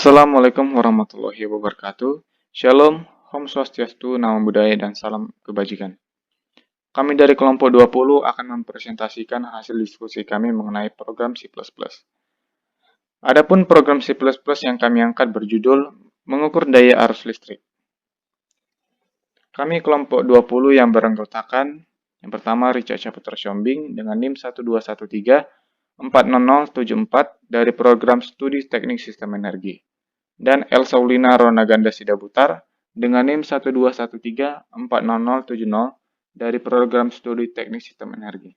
Assalamualaikum warahmatullahi wabarakatuh. Shalom, Om Swastiastu, Namo Buddhaya, dan salam kebajikan. Kami dari kelompok 20 akan mempresentasikan hasil diskusi kami mengenai program C++. Adapun program C++ yang kami angkat berjudul Mengukur Daya Arus Listrik. Kami kelompok 20 yang beranggotakan yang pertama Richard Saputra Siombing dengan NIM 121340074 dari program Studi Teknik Sistem Energi. Dan El Saulina Ronaganda Sidabutar dengan NIM 121340070 dari program Studi Teknik Sistem Energi.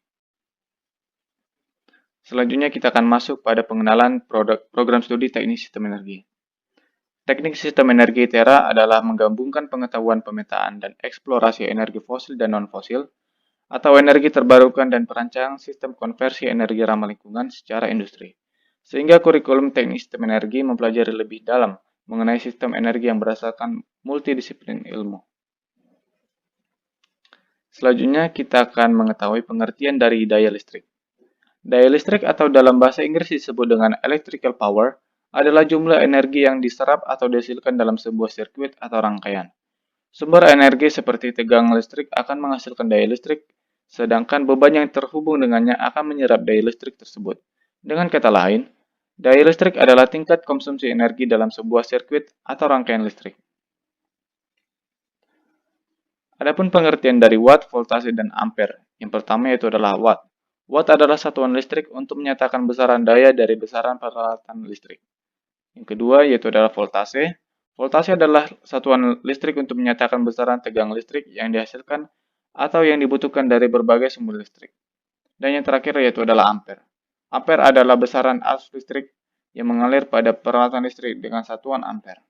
Selanjutnya kita akan masuk pada pengenalan program studi Teknik Sistem Energi. Teknik Sistem Energi TERA adalah menggabungkan pengetahuan pemetaan dan eksplorasi energi fosil dan non-fosil atau energi terbarukan dan perancangan sistem konversi energi ramah lingkungan secara industri. Sehingga kurikulum Teknik Sistem Energi mempelajari lebih dalam mengenai sistem energi yang berdasarkan multidisiplin ilmu. Selanjutnya kita akan mengetahui pengertian dari daya listrik. Daya listrik atau dalam bahasa Inggris disebut dengan electrical power adalah jumlah energi yang diserap atau dihasilkan dalam sebuah sirkuit atau rangkaian. Sumber energi seperti tegangan listrik akan menghasilkan daya listrik, sedangkan beban yang terhubung dengannya akan menyerap daya listrik tersebut. Dengan kata lain, daya listrik adalah tingkat konsumsi energi dalam sebuah sirkuit atau rangkaian listrik. Adapun pengertian dari watt, voltase, dan ampere. Yang pertama yaitu adalah watt. Watt adalah satuan listrik untuk menyatakan besaran daya dari besaran peralatan listrik. Yang kedua yaitu adalah voltase. Voltase adalah satuan listrik untuk menyatakan besaran tegangan listrik yang dihasilkan atau yang dibutuhkan dari berbagai sumber listrik. Dan yang terakhir yaitu adalah ampere. Ampere adalah besaran arus listrik yang mengalir pada peralatan listrik dengan satuan ampere.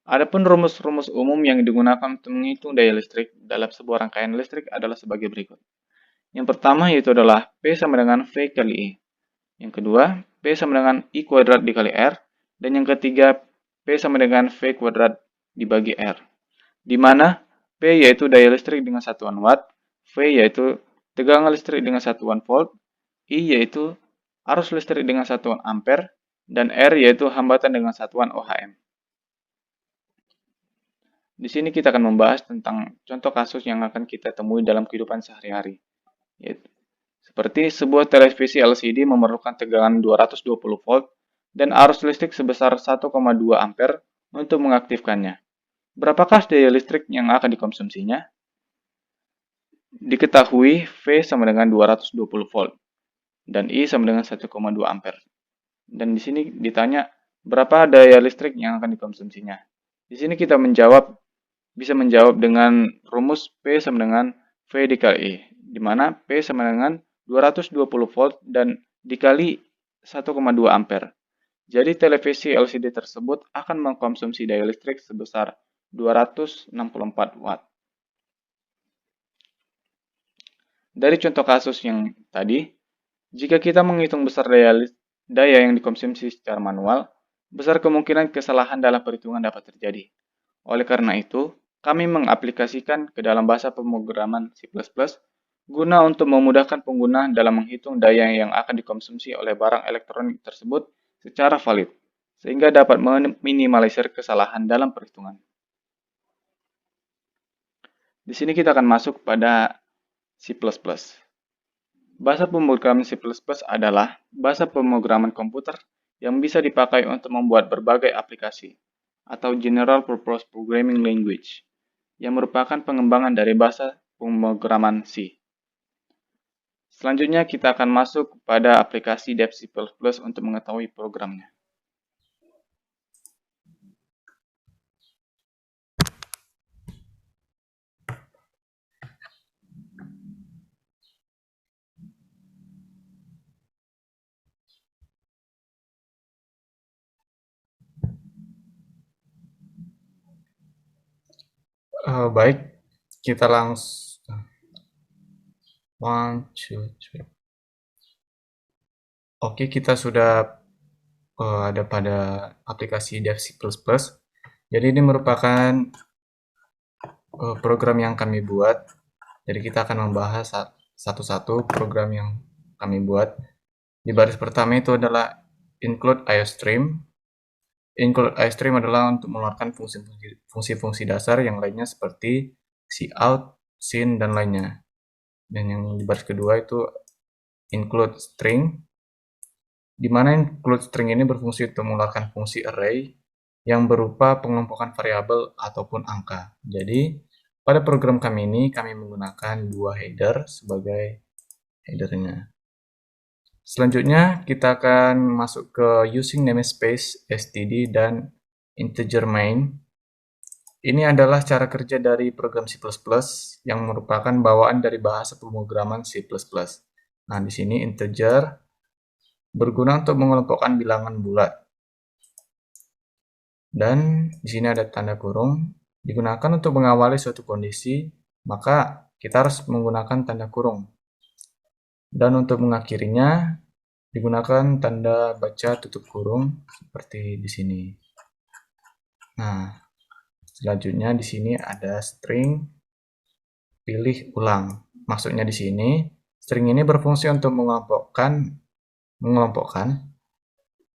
Adapun rumus-rumus umum yang digunakan untuk menghitung daya listrik dalam sebuah rangkaian listrik adalah sebagai berikut. Yang pertama yaitu adalah P sama dengan V kali I. Yang kedua, P sama dengan I kuadrat dikali R. Dan yang ketiga, P sama dengan V kuadrat dibagi R. Di mana P yaitu daya listrik dengan satuan watt, V yaitu tegangan listrik dengan satuan volt, I yaitu arus listrik dengan satuan ampere, dan R yaitu hambatan dengan satuan ohm. Di sini kita akan membahas tentang contoh kasus yang akan kita temui dalam kehidupan sehari-hari. Seperti sebuah televisi LCD memerlukan tegangan 220 volt dan arus listrik sebesar 1,2 ampere untuk mengaktifkannya. Berapakah daya listrik yang akan dikonsumsinya? Diketahui V sama dengan 220 volt dan I sama dengan 1,2 ampere. Dan di sini ditanya berapa daya listrik yang akan dikonsumsinya. Di sini kita bisa menjawab dengan rumus P sama dengan V dikali I, di mana P sama dengan 220 volt dan dikali 1,2 ampere. Jadi televisi LCD tersebut akan mengkonsumsi daya listrik sebesar 264 watt. Dari contoh kasus yang tadi, jika kita menghitung besar daya yang dikonsumsi secara manual, besar kemungkinan kesalahan dalam perhitungan dapat terjadi. Oleh karena itu, kami mengaplikasikan ke dalam bahasa pemrograman C++ guna untuk memudahkan pengguna dalam menghitung daya yang akan dikonsumsi oleh barang elektronik tersebut secara valid, sehingga dapat meminimalisir kesalahan dalam perhitungan. Di sini kita akan masuk pada C++. Bahasa pemrograman C++ adalah bahasa pemrograman komputer yang bisa dipakai untuk membuat berbagai aplikasi, atau General Purpose Programming Language, yang merupakan pengembangan dari bahasa pemrograman C. Selanjutnya kita akan masuk pada aplikasi Dev C++ untuk mengetahui programnya. Baik, kita langsung. 1, 2, 3. Oke, kita sudah ada pada aplikasi Dev C++. Jadi ini merupakan program yang kami buat. Jadi kita akan membahas satu-satu program yang kami buat. Di baris pertama itu adalah include IOStream. Include IOStream adalah untuk mengeluarkan fungsi-fungsi dasar yang lainnya seperti cout, sin, dan lainnya. Dan yang di baris kedua itu include string, di mana include string ini berfungsi untuk mengeluarkan fungsi array yang berupa pengelompokan variabel ataupun angka. Jadi, pada program kami ini, kami menggunakan dua header sebagai headernya. Selanjutnya, kita akan masuk ke using namespace, std, dan integer main. Ini adalah cara kerja dari program C++ yang merupakan bawaan dari bahasa pemrograman C++. Nah, di sini integer berguna untuk mengelompokkan bilangan bulat. Dan di sini ada tanda kurung, digunakan untuk mengawali suatu kondisi, maka kita harus menggunakan tanda kurung. Dan untuk mengakhirinya, digunakan tanda baca tutup kurung seperti di sini. Nah, selanjutnya di sini ada string pilih ulang. Maksudnya di sini, string ini berfungsi untuk mengelompokkan,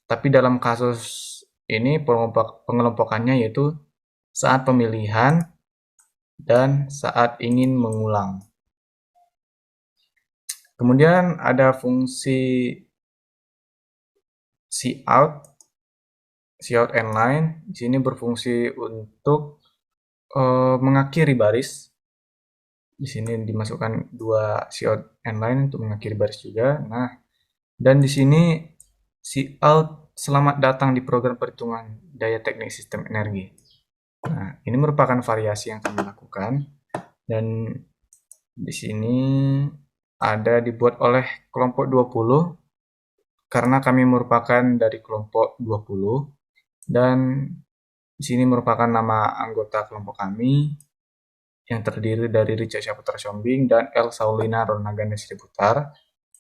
tapi dalam kasus ini pengelompokannya yaitu saat pemilihan dan saat ingin mengulang. Kemudian ada fungsi cout endline. Di sini berfungsi untuk mengakhiri baris. Di sini dimasukkan dua cout endline untuk mengakhiri baris juga. Nah, dan di sini cout selamat datang di program perhitungan daya teknik sistem energi. Nah, ini merupakan variasi yang kami lakukan dan di sini ada dibuat oleh kelompok 20 karena kami merupakan dari kelompok 20 dan di sini merupakan nama anggota kelompok kami yang terdiri dari Richa Syaputra Shombing dan El Saulina Ronaganda Sriputar.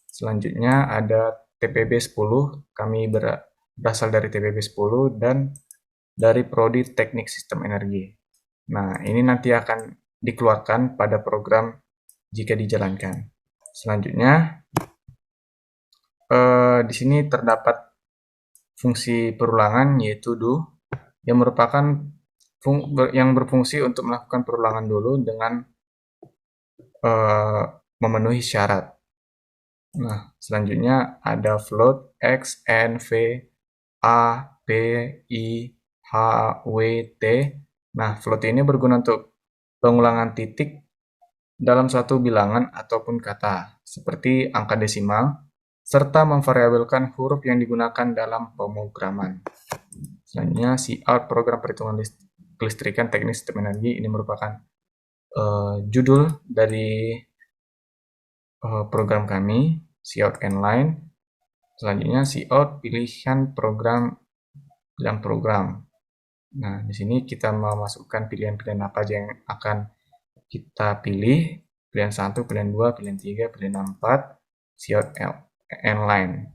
Selanjutnya ada TPB 10, kami berasal dari TPB 10 dan dari Prodi Teknik Sistem Energi. Nah, ini nanti akan dikeluarkan pada program jika dijalankan. Selanjutnya, di sini terdapat fungsi perulangan yaitu do yang merupakan yang berfungsi untuk melakukan perulangan dulu dengan memenuhi syarat. Nah, selanjutnya ada float x, n, v, a, p, i, h, w, t. Nah, float ini berguna untuk pengulangan titik dalam suatu bilangan ataupun kata, seperti angka desimal, serta memvariabelkan huruf yang digunakan dalam pemrograman. Selanjutnya, cout program perhitungan kelistrikan teknik sistem energi ini merupakan judul dari program kami, cout endline. Selanjutnya cout pilihan program. Nah, di sini kita memasukkan pilihan-pilihan apa aja yang akan kita pilih. Pilihan 1, pilihan 2, pilihan 3, pilihan 4, cout endline.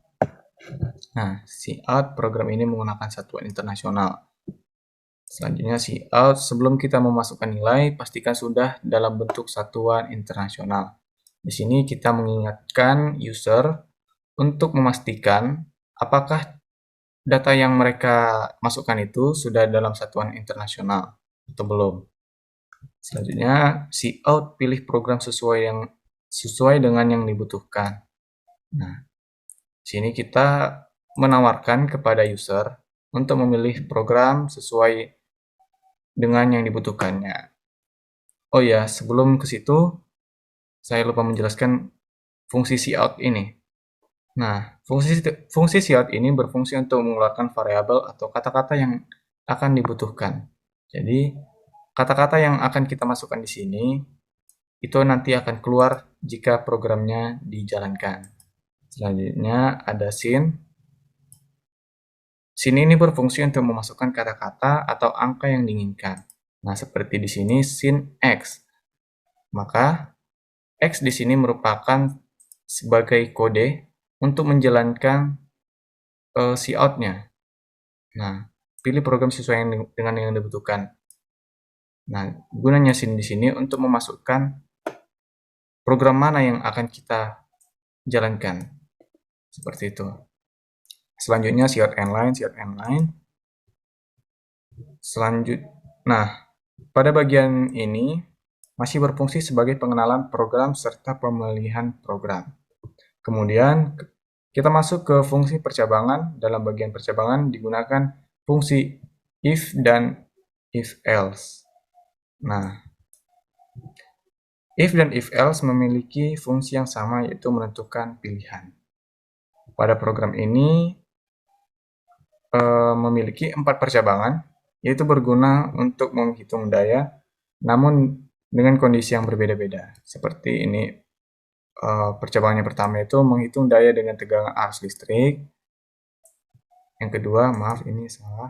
Nah, cout program ini menggunakan satuan internasional. Selanjutnya cout, sebelum kita memasukkan nilai, pastikan sudah dalam bentuk satuan internasional. Di sini kita mengingatkan user untuk memastikan apakah data yang mereka masukkan itu sudah dalam satuan internasional atau belum. Selanjutnya, cout pilih program sesuai dengan yang dibutuhkan. Nah, sini kita menawarkan kepada user untuk memilih program sesuai dengan yang dibutuhkannya. Oh ya, sebelum ke situ, saya lupa menjelaskan fungsi cout ini. Nah, fungsi cout ini berfungsi untuk mengeluarkan variabel atau kata-kata yang akan dibutuhkan. Jadi, kata-kata yang akan kita masukkan di sini, itu nanti akan keluar jika programnya dijalankan. Selanjutnya ada sin. Sin ini berfungsi untuk memasukkan kata-kata atau angka yang diinginkan. Nah, seperti di sini sin x. Maka x di sini merupakan sebagai kode untuk menjalankan cout-nya. Nah, pilih program sesuai dengan yang dibutuhkan. Nah, gunanya sin di sini untuk memasukkan program mana yang akan kita jalankan. Seperti itu. Selanjutnya Ciot Inline. Nah, pada bagian ini masih berfungsi sebagai pengenalan program serta pemilihan program. Kemudian kita masuk ke fungsi percabangan. Dalam bagian percabangan digunakan fungsi if dan if else. Nah, if dan if else memiliki fungsi yang sama, yaitu menentukan pilihan. Pada program ini memiliki 4 percabangan, yaitu berguna untuk menghitung daya, namun dengan kondisi yang berbeda-beda. Seperti ini, percabangan yang pertama itu menghitung daya dengan tegangan arus listrik. Yang kedua, maaf ini salah.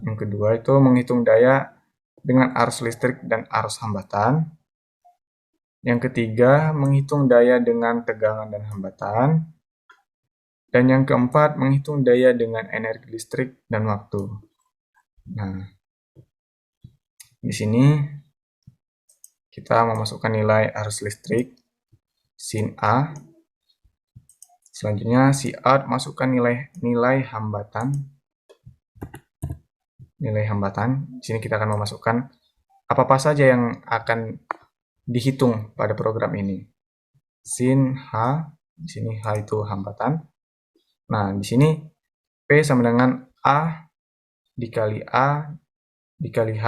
Yang kedua itu menghitung daya dengan arus listrik dan arus hambatan. Yang ketiga, menghitung daya dengan tegangan dan hambatan. Dan yang keempat, menghitung daya dengan energi listrik dan waktu. Nah, di sini kita memasukkan nilai arus listrik sin A. Selanjutnya Cout masukkan nilai hambatan. Nilai hambatan. Di sini kita akan memasukkan apa saja yang akan dihitung pada program ini. Sin H, di sini H itu hambatan. Nah, di sini P sama dengan A dikali H.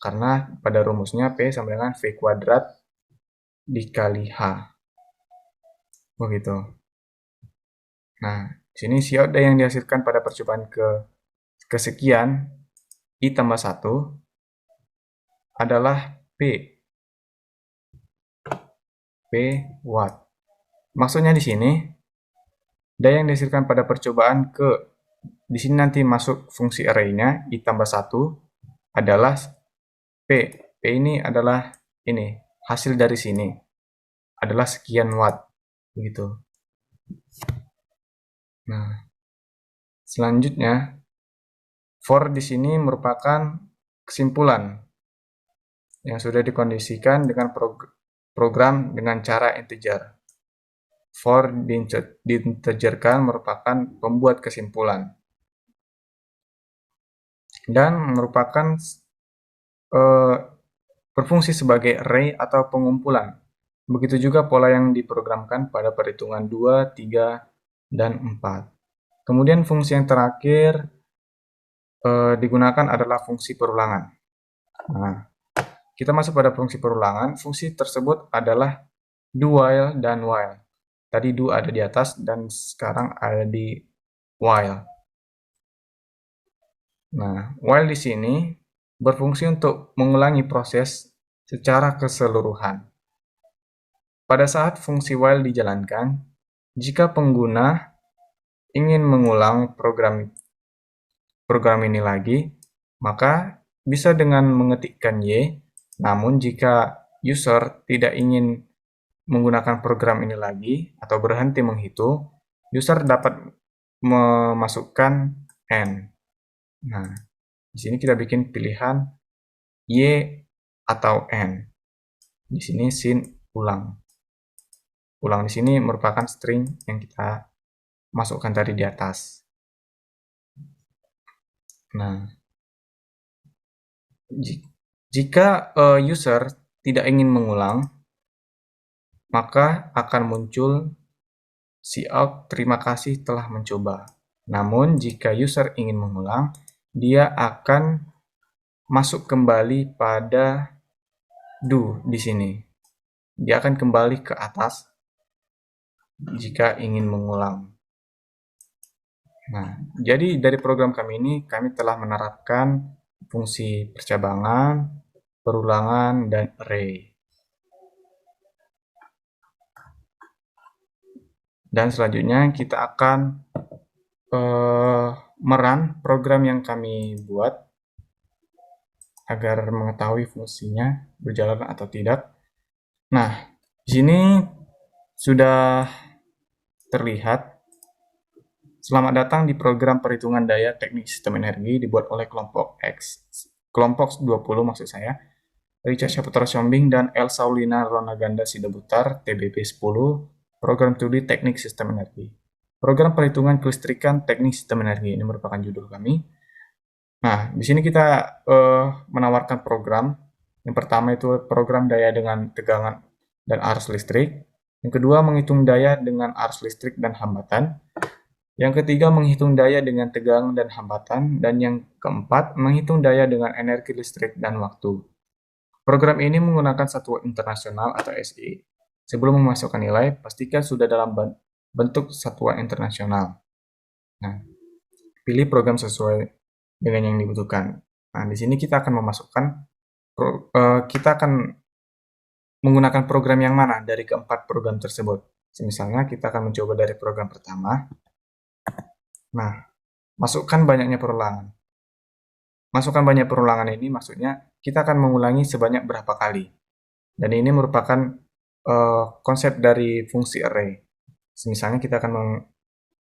Karena pada rumusnya P sama dengan V kuadrat dikali H. Begitu. Nah, di sini Cout yang dihasilkan pada percobaan kesekian I tambah 1 adalah P watt. Maksudnya di sini daya yang dihasilkan pada percobaan di sini nanti masuk fungsi array-nya I tambah 1 adalah P. P ini adalah ini, hasil dari sini adalah sekian watt. Begitu. Nah, selanjutnya for di sini merupakan kesimpulan yang sudah dikondisikan dengan program dengan cara integer. For diintegerkan merupakan pembuat kesimpulan dan merupakan berfungsi sebagai array atau pengumpulan. Begitu juga pola yang diprogramkan pada perhitungan 2, 3, dan 4. Kemudian fungsi yang terakhir digunakan adalah fungsi perulangan. Nah, kita masuk pada fungsi perulangan. Fungsi tersebut adalah do while dan while. Tadi do ada di atas dan sekarang ada di while. Nah, while di sini berfungsi untuk mengulangi proses secara keseluruhan. Pada saat fungsi while dijalankan, jika pengguna ingin mengulang program ini lagi, maka bisa dengan mengetikkan Y. Namun jika user tidak ingin menggunakan program ini lagi atau berhenti menghitung, user dapat memasukkan N. Nah, di sini kita bikin pilihan Y atau N. Di sini sin ulang. Ulang di sini merupakan string yang kita masukkan tadi di atas. Nah, jika user tidak ingin mengulang, maka akan muncul Cout terima kasih telah mencoba. Namun jika user ingin mengulang, dia akan masuk kembali pada do di sini. Dia akan kembali ke atas jika ingin mengulang. Nah, jadi dari program kami ini, kami telah menerapkan fungsi percabangan, perulangan, dan array. Dan selanjutnya kita akan merun program yang kami buat agar mengetahui fungsinya berjalan atau tidak. Nah, di sini sudah terlihat. Selamat datang di program perhitungan daya teknik sistem energi dibuat oleh kelompok 20 maksud saya, Richa Saputra Siombing dan El Saulina Ronaganda Sidabutar, TBP 10, program studi teknik sistem energi. Program perhitungan kelistrikan teknik sistem energi, ini merupakan judul kami. Nah, di sini kita menawarkan program. Yang pertama itu program daya dengan tegangan dan arus listrik. Yang kedua, menghitung daya dengan arus listrik dan hambatan. Yang ketiga, menghitung daya dengan tegangan dan hambatan. Dan yang keempat, menghitung daya dengan energi listrik dan waktu. Program ini menggunakan satuan internasional atau SI. Sebelum memasukkan nilai, pastikan sudah dalam bentuk satuan internasional. Nah, pilih program sesuai dengan yang dibutuhkan. Nah, di sini kita akan memasukkan, kita akan menggunakan program yang mana dari keempat program tersebut. Misalnya, kita akan mencoba dari program pertama. Nah, masukkan banyaknya perulangan. Masukkan banyak perulangan ini maksudnya kita akan mengulangi sebanyak berapa kali. Dan ini merupakan konsep dari fungsi array. Misalnya kita akan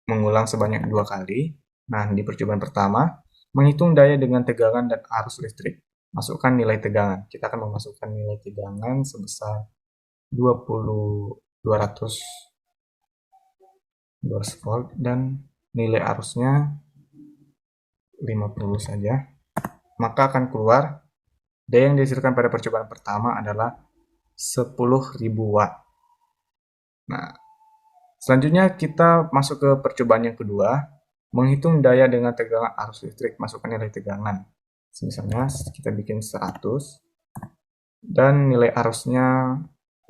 mengulang sebanyak 2 kali. Nah, di percobaan pertama, menghitung daya dengan tegangan dan arus listrik. Masukkan nilai tegangan. Kita akan memasukkan nilai tegangan sebesar 200 volt dan nilai arusnya 50 saja. Maka akan keluar daya yang dihasilkan pada percobaan pertama adalah 10.000 watt. Nah, selanjutnya kita masuk ke percobaan yang kedua, menghitung daya dengan tegangan arus listrik, masukkan nilai tegangan. Misalnya kita bikin 100 dan nilai arusnya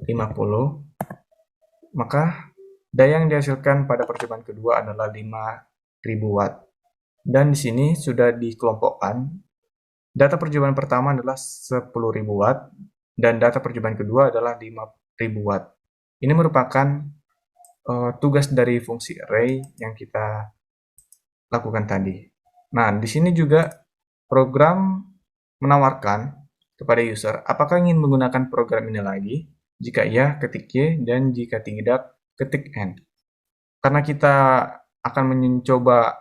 50, maka daya yang dihasilkan pada percobaan kedua adalah 5.000 watt. Dan di sini sudah dikelompokkan, data percobaan pertama adalah 10.000 watt dan data percobaan kedua adalah 5.000 watt. Ini merupakan tugas dari fungsi array yang kita lakukan tadi. Nah, di sini juga program menawarkan kepada user apakah ingin menggunakan program ini lagi. Jika iya, ketik Y, dan jika tidak, ketik N. Karena kita akan mencoba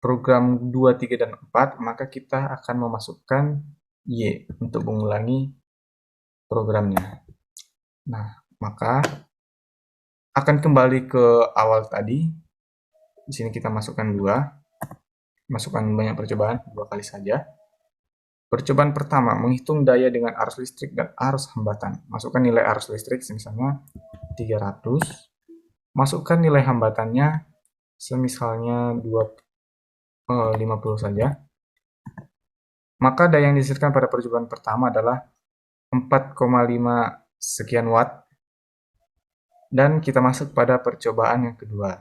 program 2, 3, dan 4, maka kita akan memasukkan Y untuk mengulangi programnya. Nah, maka akan kembali ke awal tadi. Di sini kita masukkan 2. Masukkan banyak percobaan, 2 kali saja. Percobaan pertama, menghitung daya dengan arus listrik dan arus hambatan. Masukkan nilai arus listrik, misalnya 300. Masukkan nilai hambatannya, semisalnya 50 saja. Maka daya yang dihasilkan pada percobaan pertama adalah 4,5 sekian watt. Dan kita masuk pada percobaan yang kedua.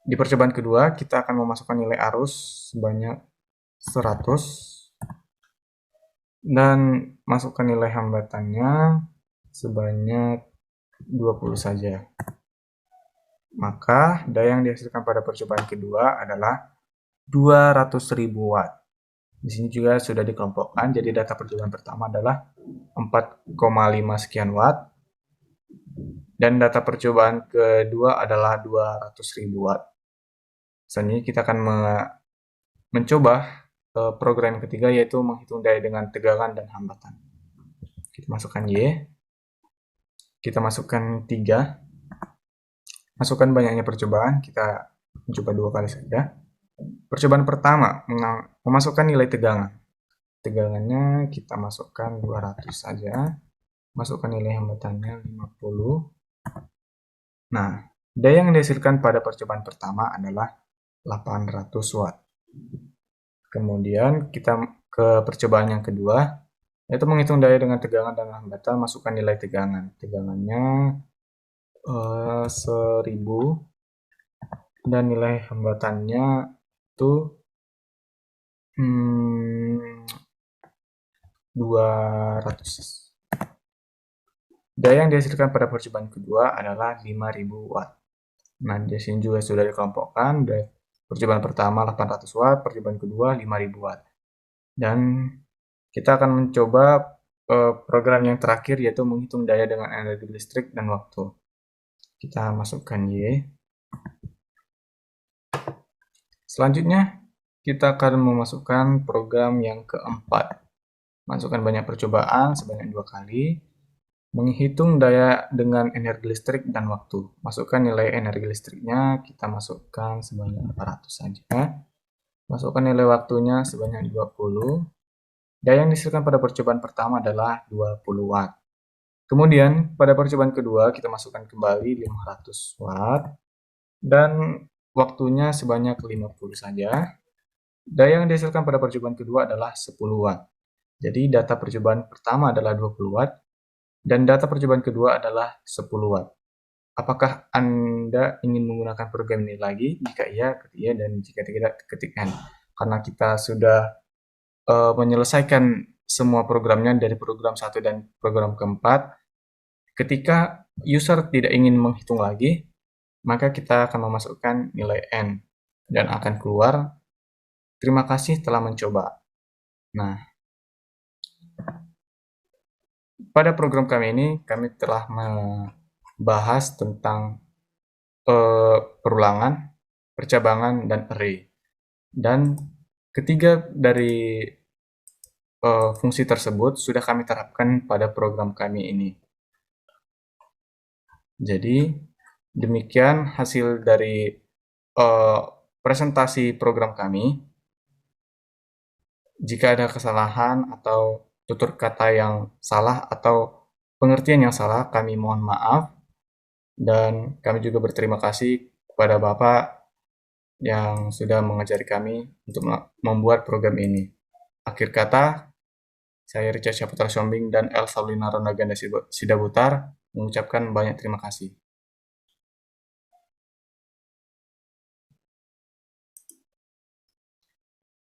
Di percobaan kedua, kita akan memasukkan nilai arus sebanyak 100 dan masukkan nilai hambatannya sebanyak 20 saja. Maka daya yang dihasilkan pada percobaan kedua adalah 200.000 watt. Di sini juga sudah dikelompokkan, jadi data percobaan pertama adalah 4,5 sekian watt. Dan data percobaan kedua adalah 200.000 watt. Selanjutnya kita akan mencoba program ketiga, yaitu menghitung daya dengan tegangan dan hambatan. Kita masukkan Y. Kita masukkan 3. Masukkan banyaknya percobaan. Kita mencoba 2 kali saja. Percobaan pertama, memasukkan nilai tegangan. Tegangannya kita masukkan 200 saja. Masukkan nilai hambatannya 50. Nah, daya yang dihasilkan pada percobaan pertama adalah 800 watt. Kemudian kita ke percobaan yang kedua, yaitu menghitung daya dengan tegangan dan hambatan. Masukkan nilai tegangan. Tegangannya 1000 dan nilai hambatannya itu 200. Daya yang dihasilkan pada percobaan kedua adalah 5.000 watt. Nah, di sini juga sudah dikelompokkan. Percobaan pertama 800 watt, percobaan kedua 5.000 watt. Dan kita akan mencoba program yang terakhir, yaitu menghitung daya dengan energi listrik dan waktu. Kita masukkan Y. Selanjutnya, kita akan memasukkan program yang keempat. Masukkan banyak percobaan sebanyak 2 kali. Menghitung daya dengan energi listrik dan waktu. Masukkan nilai energi listriknya, kita masukkan sebanyak 400 saja. Masukkan nilai waktunya sebanyak 20. Daya yang dihasilkan pada percobaan pertama adalah 20 watt. Kemudian, pada percobaan kedua, kita masukkan kembali 500 watt. Dan waktunya sebanyak 50 saja. Daya yang dihasilkan pada percobaan kedua adalah 10 watt. Jadi data percobaan pertama adalah 20 watt dan data percobaan kedua adalah 10 watt. Apakah Anda ingin menggunakan program ini lagi? Jika iya, ketik iya, dan jika tidak, ketik N. Karena kita sudah menyelesaikan semua programnya dari program 1 dan program keempat, ketika user tidak ingin menghitung lagi, maka kita akan memasukkan nilai N dan akan keluar terima kasih telah mencoba. Nah, pada program kami ini kami telah membahas tentang perulangan, percabangan, dan array. Dan ketiga dari fungsi tersebut sudah kami terapkan pada program kami ini. Jadi, demikian hasil dari presentasi program kami. Jika ada kesalahan atau tutur kata yang salah atau pengertian yang salah, kami mohon maaf. Dan kami juga berterima kasih kepada Bapak yang sudah mengajari kami untuk membuat program ini. Akhir kata, saya Richard Syaputra Sombing dan El Saulina Ronaganda Sidabutar mengucapkan banyak terima kasih.